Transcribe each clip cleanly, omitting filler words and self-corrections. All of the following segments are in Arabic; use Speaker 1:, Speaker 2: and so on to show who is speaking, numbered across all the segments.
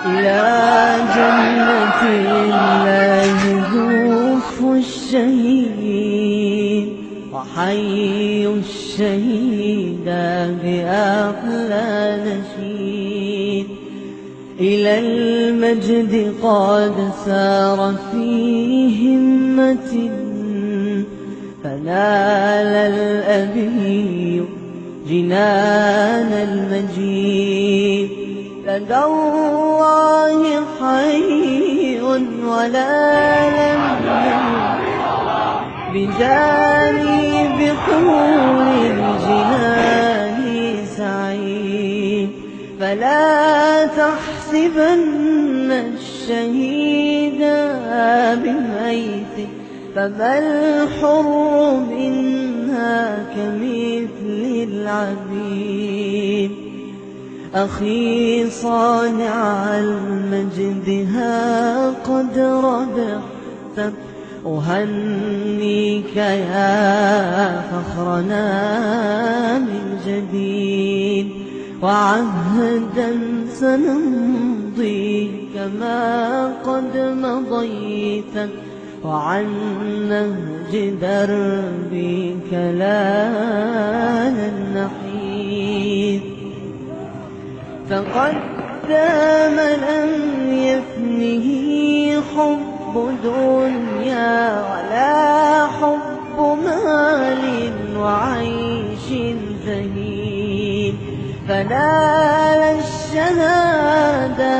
Speaker 1: إلى جنة الله يذوف الشهيد وحي الشهيد بأحلى نشيد. إلى المجد قد سار في همة فنال الأبي جنان المجيد. لدى الله حي ولا لم بجانب حور الجنان سعيد. فلا تحسبن الشهيد بميت فما الحر منها كمثل العبيد. أخي صانع المجد ها قد ربحت أهنيك يا فخرنا من جديد. وعهدا سنمضي كما قد مضيت وعن نهج دربك لا نحيد. تقدم لم يفنه حب دنيا ولا حب مال وعيش زهيد. فنال الشهادة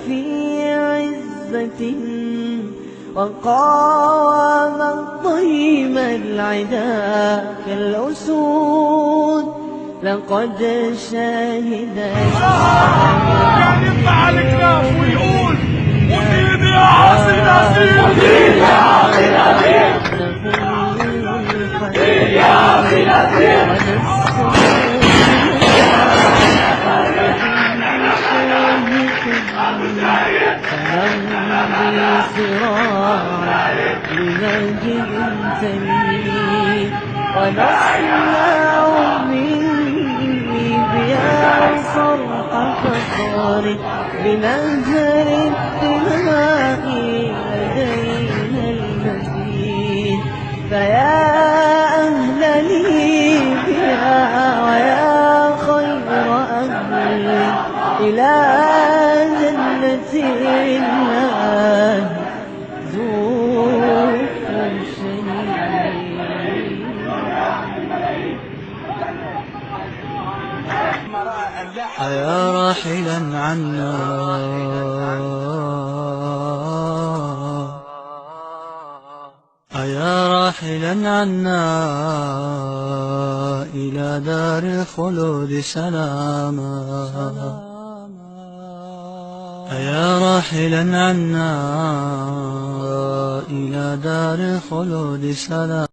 Speaker 1: في عزة وقام ضيم العدا كالأسود. لقد شهد
Speaker 2: كان يطلع على الكناف ويقول وزيد يا عاصي نزيد وزيد يا عاصي نزيد وزيد يا عاصي نزيد.
Speaker 1: فنمضي صراعا لمجد تميد ونصنع مني بها صرح فخار بنهر الدماء لدينا المزيد. فيا أهل ليبيا ويا خير أهل إلى جنة الله ذوقوا الشهيد.
Speaker 3: أيا راحلا عنا أيا راحلا عنا إلى دار الخلود سلاما. أيا راحلا عنا إلى دار الخلود سلاما.